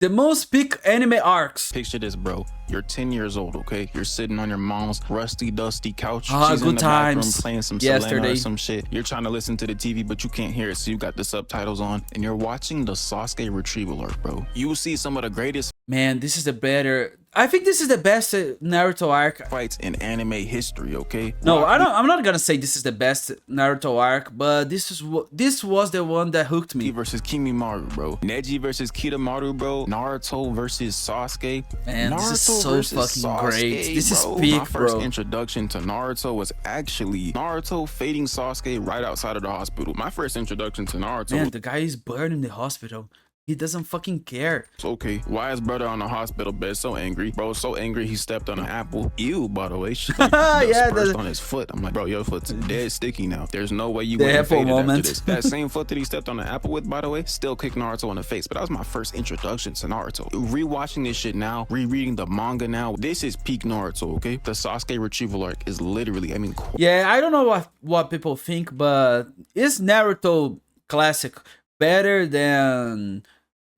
The most peak anime arcs. Picture this, bro. You're 10 years old, okay? You're sitting on your mom's rusty, dusty couch. Ah, She's good in the back room times. playing some Yesterday. Selena or some shit. You're trying to listen to the TV, but you can't hear it, so you got the subtitles on, and you're watching the Sasuke retrieval arc, bro. You will see some of the greatest Man, this is the better. I think this is the best Naruto arc. fights in anime history, okay? No, I'm not gonna say this is the best Naruto arc, but this was the one that hooked me. Versus Kimimaru, bro. Neji versus Kitamaru, bro. Naruto versus Sasuke. Man, Naruto this is so versus fucking Sasuke, great. This is bro. peak, My first bro. introduction to Naruto was actually Naruto fading Sasuke right outside of the hospital. My first introduction to Naruto. Man, the guy is burned in the hospital. He doesn't fucking care. Okay, why is brother on the hospital bed so angry? Bro, so angry he stepped on an apple. Ew, by the way. Yeah, on his foot. I'm like, bro, your foot's dead sticky now. There's no way you would have faded after this. That same foot that he stepped on the apple with, by the way, still kicked Naruto in the face. But that was my first introduction to Naruto. Rewatching this shit now, rereading the manga now, this is peak Naruto, okay? The Sasuke retrieval arc is literally, I mean... Yeah, I don't know what people think, but is Naruto classic better than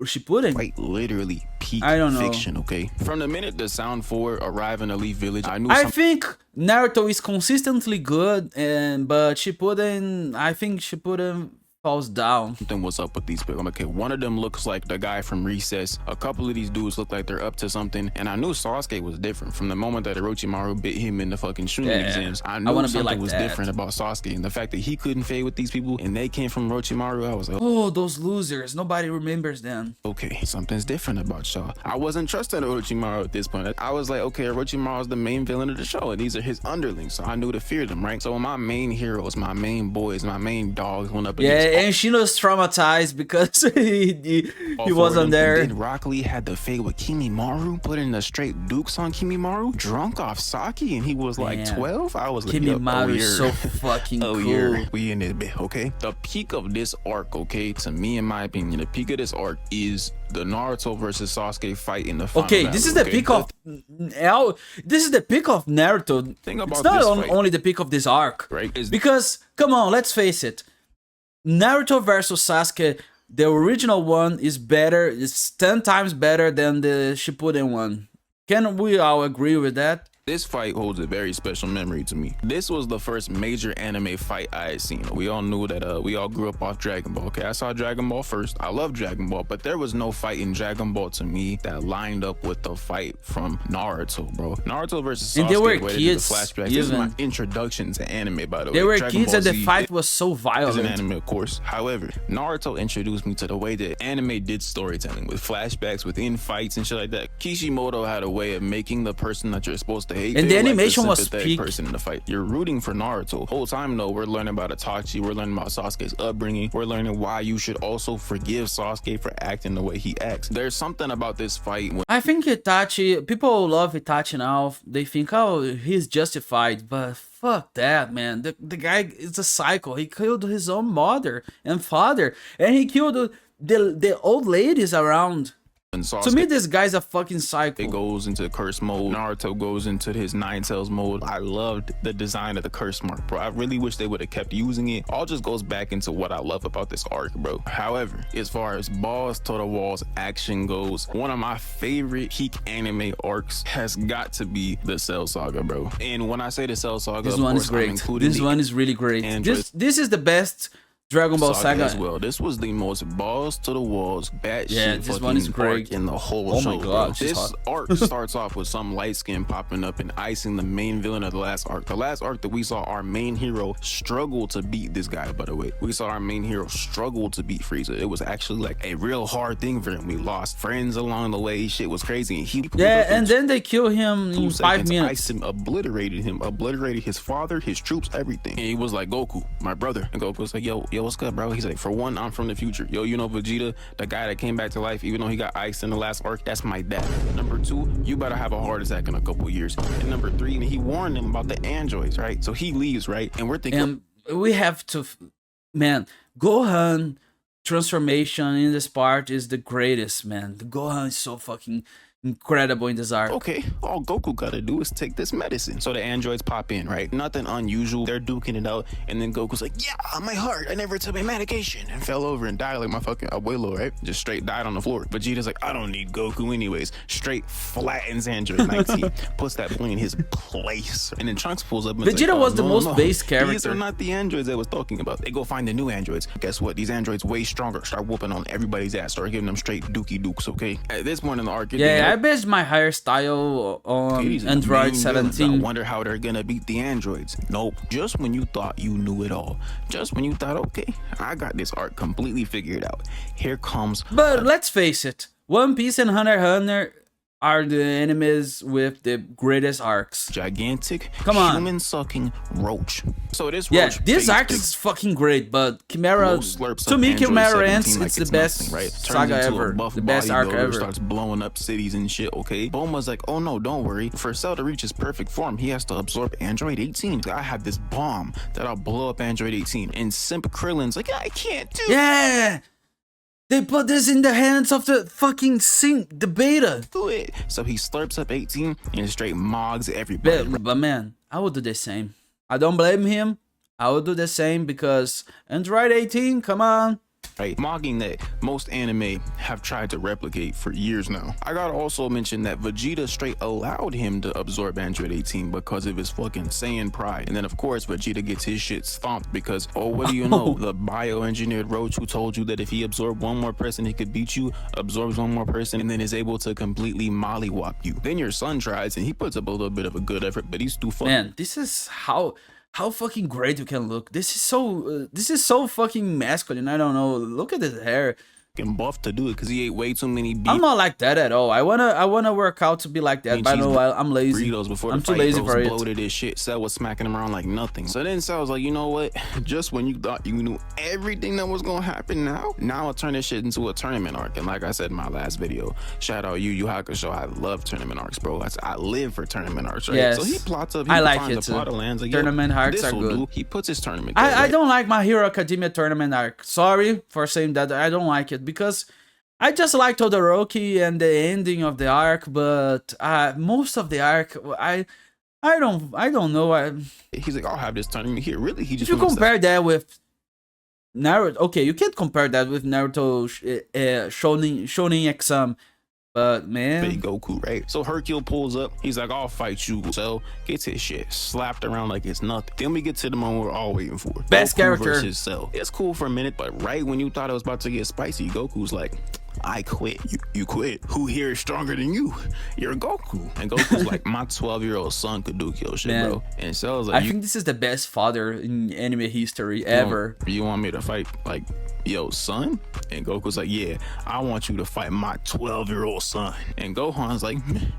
Shippuden? Quite literally peak I don't know. fiction, okay? From the minute the Sound 4 arrived in the Leaf Village, I knew I think Naruto is consistently good, but Shippuden, I think Shippuden falls down. something was up with these people. I'm like, okay, one of them looks like the guy from Recess. A couple of these dudes look like they're up to something. And I knew Sasuke was different. From the moment that Orochimaru bit him in the fucking shooting exams, I knew something like was different about Sasuke. And the fact that he couldn't fade with these people and they came from Orochimaru, I was like, oh, those losers. Nobody remembers them. okay, something's different about y'all. I wasn't trusting Orochimaru at this point. I was like, okay, Orochimaru's the main villain of the show, and these are his underlings, so I knew to fear them, right? So when my main heroes, my main boys, my main dogs went up against... Yeah, and Shino's traumatized because he wasn't there. And then Rock Lee had to fade with Kimimaru, putting the straight dukes on Kimimaru, drunk off sake, and he was like 12. I was like, Kimimaru is so fucking cool. We in it, okay? The peak of this arc, okay, to me, in my opinion, the peak of this arc is the Naruto versus Sasuke fight in the final battle, this is the peak of this is the peak of Naruto. It's not only the peak of this arc, right? Because come on, let's face it, Naruto versus Sasuke, the original one is better. It's 10 times better than the Shippuden one. Can we all agree with that? This fight holds a very special memory to me. This was the first major anime fight I had seen. We all knew that we all grew up off Dragon Ball. Okay, I saw Dragon Ball first. I love Dragon Ball, but there was no fight in Dragon Ball to me that lined up with the fight from Naruto, bro. Naruto versus Sasuke. And they were kids. The flashbacks. This is my introduction to anime, by the way. They were Dragon kids, Ball and the Z fight was so violent. Is an anime, of course. However, Naruto introduced me to the way that anime did storytelling, with flashbacks, within fights and shit like that. Kishimoto had a way of making the person that you're supposed to hate, and the animation was peak. Person in the fight. You're rooting for Naruto. Whole time though, we're learning about Itachi, we're learning about Sasuke's upbringing, we're learning why you should also forgive Sasuke for acting the way he acts. There's something about this fight. I think Itachi, people love Itachi now. They think, oh, he's justified, but fuck that, man. The guy is a psycho. He killed his own mother and father, and he killed the old ladies around. To me, this guy's a fucking psycho. It goes into curse mode. Naruto goes into his Nine Tails mode. I loved the design of the curse mark, bro. I really wish they would have kept using it. All just goes back into what I love about this arc, bro. However, as far as balls to the walls action goes, one of my favorite peak anime arcs has got to be the Cell Saga, bro. And when I say the Cell Saga, this one is great. This one is really great. This is the best Dragon Ball Saga as well. This was the most balls to the walls, batshit this one is great in the whole show. Oh my god, this arc starts off with some light skin popping up and icing the main villain of the last arc. The last arc that we saw our main hero struggle to beat this guy, by the way. We saw our main hero struggle to beat Frieza. It was actually like a real hard thing for him. We lost friends along the way. Shit was crazy. And he and then they kill him in 5 minutes. Iced him, obliterated his father, his troops, everything. And he was like, Goku, my brother. And Goku was like, yo, what's good, bro? He's like, for one, I'm from the future. Yo, you know Vegeta, the guy that came back to life, even though he got iced in the last arc, that's my dad. Number 2, you better have a heart attack in a couple years. And number 3, and he warned him about the androids, right? So he leaves, right? And we're thinking, we have to, man, Gohan transformation in this part is the greatest, man. The Gohan is so fucking incredible in this arc. Okay, all Goku gotta do is take this medicine. So the androids pop in, right? Nothing unusual. They're duking it out, and then Goku's like, yeah, my heart, I never took my medication, and fell over and died like my fucking abuelo, right? Just straight died on the floor. Vegeta's like, I don't need Goku anyways. Straight flattens Android 19, puts that boy in his place. And then Trunks pulls up and Vegeta was the most base character. These are not the androids I was talking about. They go find the new androids. Guess what? These androids way stronger. Start whooping on everybody's ass. Start giving them straight dookie dukes, okay? At this point in the arc, I based my hairstyle on Android 17. I wonder how they're gonna beat the androids. Nope. Just when you thought you knew it all. Just when you thought, okay, I got this arc completely figured out. Here comes... But let's face it. One Piece and Hunter x Hunter are the enemies with the greatest arcs. Gigantic, human-sucking roach. So this arc is fucking great, but Chimera, to me, Chimera Ants, it's the best saga ever, the best arc ever. Starts blowing up cities and shit, okay? Bulma's like, oh no, don't worry. For Cell to reach his perfect form, he has to absorb Android 18. I have this bomb that'll blow up Android 18. And Simp Krillin's like, I can't do it. They put this in the hands of the fucking the beta. Do it. So he slurps up 18 and straight mogs everybody. But man, I would do the same. I don't blame him. I would do the same because Android 18, come on. Right, mogging that most anime have tried to replicate for years now. I gotta also mention that Vegeta straight allowed him to absorb Android 18 because of his fucking Saiyan pride. And then of course Vegeta gets his shit stomped because, oh, what do you know? The bioengineered roach who told you that if he absorbed one more person he could beat you, absorbs one more person and then is able to completely mollywop you. Then your son tries and he puts up a little bit of a good effort, but he's too fucking... Man, this is how fucking great you can look. This is so fucking masculine. I don't know. Look at his hair. Buff to do it because he ate way too many beef. I'm not like that at all. I wanna work out to be like that, but I know I'm lazy. Before I'm too lazy for it. Bloated as shit. Cell was smacking him around like nothing. So then Cell was like, you know what? Just when you thought you knew everything that was gonna happen now I'll turn this shit into a tournament arc. And like I said in my last video, shout out Yu Hakusho. I love tournament arcs, bro. I live for tournament arcs, right? Yes. So he plots up. I like it too. Like, tournament arcs are good. He puts his tournament. I don't like My Hero Academia tournament arc. Sorry for saying that. I don't like it because I just like Todoroki and the ending of the arc, but most of the arc, I don't know. He's like, I'll have this tournament here. Really, he just. If you compare that with Naruto, okay, you can't compare that with Naruto Shonen Exam, but man, big Goku, right? So Hercule pulls up. He's like, I'll fight you. So gets his shit slapped around like it's nothing. Then we get to the moment we're all waiting for. Best Goku character versus Cell. It's cool for a minute, but right when you thought it was about to get spicy, Goku's like, I quit. You quit? Who here is stronger than you? You're Goku. And Goku's like, my 12-year-old son could do kill shit, man, bro. And Cell's like, I think this is the best father in anime history ever. You want me to fight like, yo, son? And Goku's like, yeah, I want you to fight my 12-year-old son. And Gohan's like,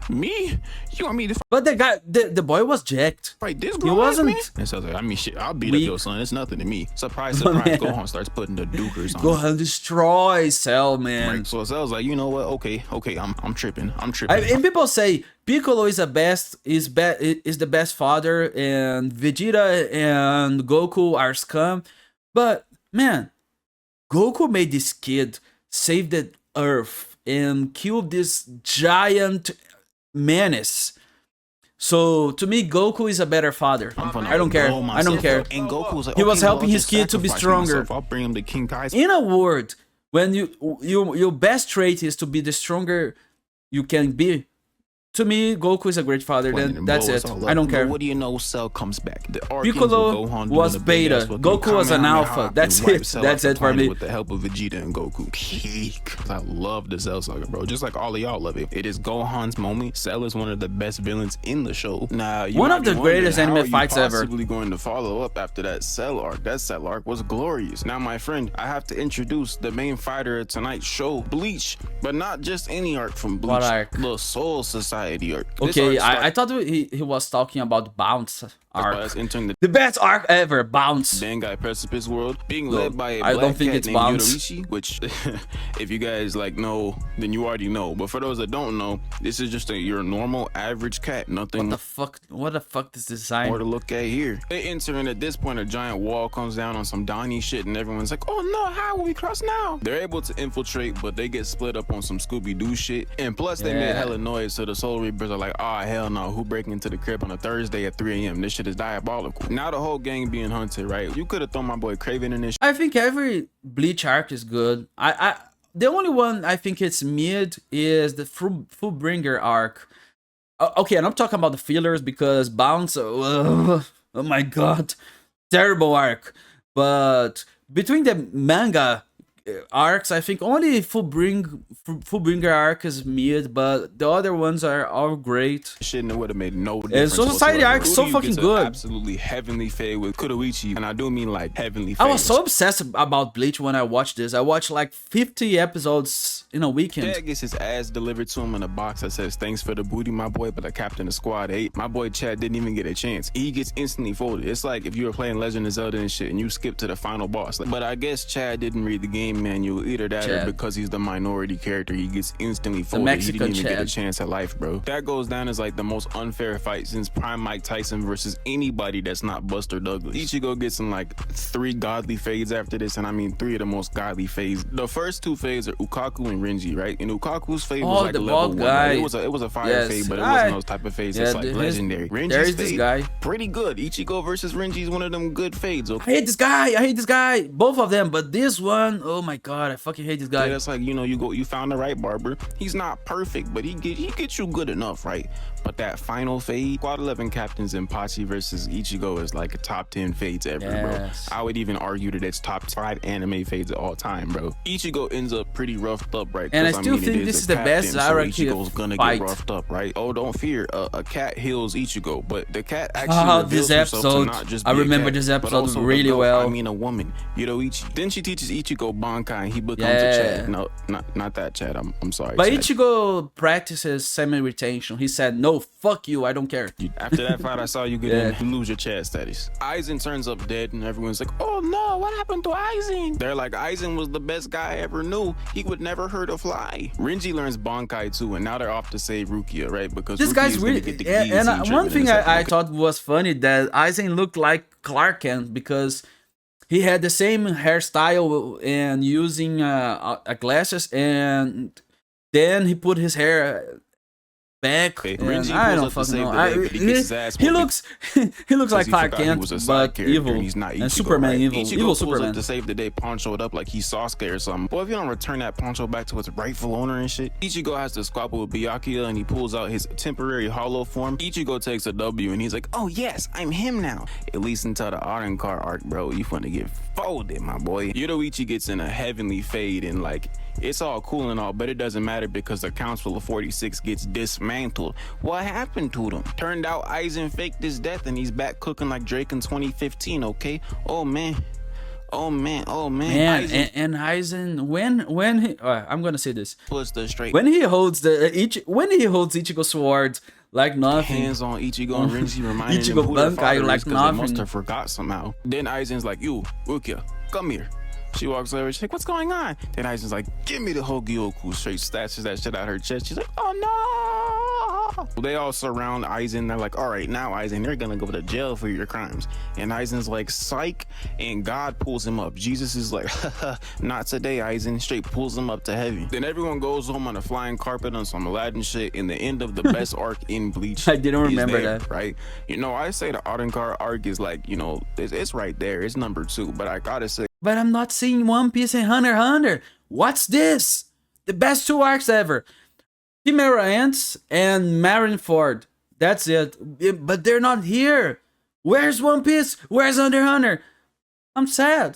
me? You want me to fight? But the guy, the boy was jacked. Fight this guy? He wasn't. Man? And so I was like, I mean, shit, I'll beat up your son. It's nothing to me. Surprise, surprise. Gohan starts putting the dukers on. Gohan destroys Cell, man. Right, so Cell's like, you know what? Okay, I'm tripping. And people say Piccolo is the best father, and Vegeta and Goku are scum. But man, Goku made this kid save the Earth and kill this giant menace. So to me, Goku is a better father. I don't care. I don't care. And Goku's like, he was helping his kid to be stronger. I'll bring him to King Kai's. In a word, when your best trait is to be the stronger you can be, to me, Goku is a great father. Then that's it. I don't care. What do you know? Cell comes back. Piccolo was beta. Goku was an alpha. That's it. That's it for me. With the help of Vegeta and Goku. Peak. I love the Cell saga, bro. Just like all of y'all love it. It is Gohan's moment. Cell is one of the best villains in the show. Now, one of the greatest anime fights ever. Possibly going to follow up after that Cell arc. That Cell arc was glorious. Now, my friend, I have to introduce the main fighter of tonight's show, Bleach, but not just any arc from Bleach. What arc? The Soul Society society arc. Okay, I thought he was talking about Bounce arc. The best arc ever, Bounce. Bangai Precipice World, being led by a black don't think cat it's named Bounce. Yoruichi, which, if you guys like know, then you already know. But for those that don't know, this is just your normal average cat. Nothing. What the fuck is this design? More to look at here. They enter, and at this point, a giant wall comes down on some Donnie shit, and everyone's like, "Oh no, how will we cross now?" They're able to infiltrate, but they get split up on some Scooby-Doo shit. And plus, they made hella noise, so the Soul Reapers are like, "Oh hell no, who breaking into the crib on a Thursday at 3 a.m.? This shit is diabolical." Now the whole gang being hunted, right? You could have thrown my boy Craven in this. I think every Bleach arc is good. The only one I think it's mid is the Fullbringer arc. Okay, and I'm talking about the fillers because Bounce. Oh my god, terrible arc. But between the manga arcs, I think only Fullbringer arc is mid, but the other ones are all great. Shit, it would have made no difference. And Society arc is so fucking good. Absolutely heavenly fade with Kuroichi, and I do mean like heavenly fade. I was so obsessed about Bleach when I watched this. I watched like 50 episodes in a weekend. Chad gets his ass delivered to him in a box that says, "Thanks for the booty, my boy, but the captain of squad 8. My boy Chad didn't even get a chance. He gets instantly folded. It's like if you were playing Legend of Zelda and shit, and you skip to the final boss. But I guess Chad didn't read the game manual. Either that or because he's the minority character, he gets instantly folded. He didn't even get a chance at life, bro. That goes down as like the most unfair fight since Prime Mike Tyson versus anybody that's not Buster Douglas. Ichigo gets in like 3 godly fades after this, and I mean 3 of the most godly fades. The first 2 fades are Ukaku and Renji, right? And Ukaku's fade was like a level 1. Right? It was a fire fade, but it wasn't those type of fades. It's like legendary. Renji's this guy. Pretty good. Ichigo versus Renji is one of them good fades. Okay? I hate this guy. Both of them, but this one, oh my god, I fucking hate this guy. Yeah, that's like, you know, you found the right barber. He's not perfect, but he gets you good enough, right? But that final fade, Squad 11 Captain Zenpachi versus Ichigo is like a top 10 fades ever, bro. I would even argue that it's top 5 anime fades of all time, bro. Ichigo ends up pretty roughed up, right? And I still think this is the best Zaraki Ichigo's gonna fight. Get roughed up, right? Oh, don't fear, a cat heals Ichigo, but the cat actually reveals herself to not just be I remember a cat, this episode but really well. I mean a woman, Yoruichi. Then she teaches Ichigo Bankai, and he becomes a Chad. No, not that Chad. I'm sorry. But Chad. Ichigo practices semi-retention. He said, "No, fuck you. I don't care." After that fight, I saw you you lose your Chad status. Aizen turns up dead, and everyone's like, "Oh no, what happened to Aizen?" They're like, "Aizen was the best guy I ever knew. He would never hurt a fly." Renji learns Bankai too, and now they're off to save Rukia, right? Because this guy's really. And one thing I thought was funny that Aizen looked like Clark Kent because he had the same hairstyle and using glasses, and then he put his hair back. I don't fucking know. He looks he looks like Clark Kent, but evil. He's not Ichigo, and Superman right? evil. Ichigo Evil Superman. Up to save the day, ponchoed up like he's Sasuke or something. Boy, if you don't return that poncho back to its rightful owner and shit. Ichigo has to squabble with Byakuya, and he pulls out his temporary hollow form. Ichigo takes a W, and he's like, "Oh yes, I'm him now." At least until the Arrancar arc, bro. You finna get folded, my boy. Yoruichi gets in a heavenly fade, and like, it's all cool and all, but it doesn't matter because the Council of 46 gets dismantled. What happened to them? Turned out Aizen faked his death, and he's back cooking like Drake in 2015, okay? Oh man. Man, and Aizen, when he, I'm gonna say this. Puts the straight. When he holds Ichigo's sword like nothing. Hands on Ichigo and Renji, reminding Ichigo him who their father is, like because they must have forgot somehow. Then Aizen's like, "You, Rukia, come here." She walks over, she's like, "What's going on?" Then Aizen's like, "Give me the Hogyoku." Straight stashes that shit out her chest. She's like, "Oh no!" They all surround Aizen. They're like, "All right, now Aizen, you're gonna go to jail for your crimes." And Aizen's like, "Psych!" And God pulls him up. Jesus is like, "Not today, Aizen." Straight pulls him up to heaven. Then everyone goes home on a flying carpet on some Aladdin shit. In the end of the best arc in Bleach. I didn't remember that. Right? You know, I say the Arrancar arc is like, you know, it's right there. It's number 2. But I gotta say, but I'm not seeing One Piece and Hunter x Hunter. What's this? The best 2 arcs ever. Chimera Ants and Marineford. That's it. But they're not here. Where's One Piece? Where's Hunter x Hunter? I'm sad.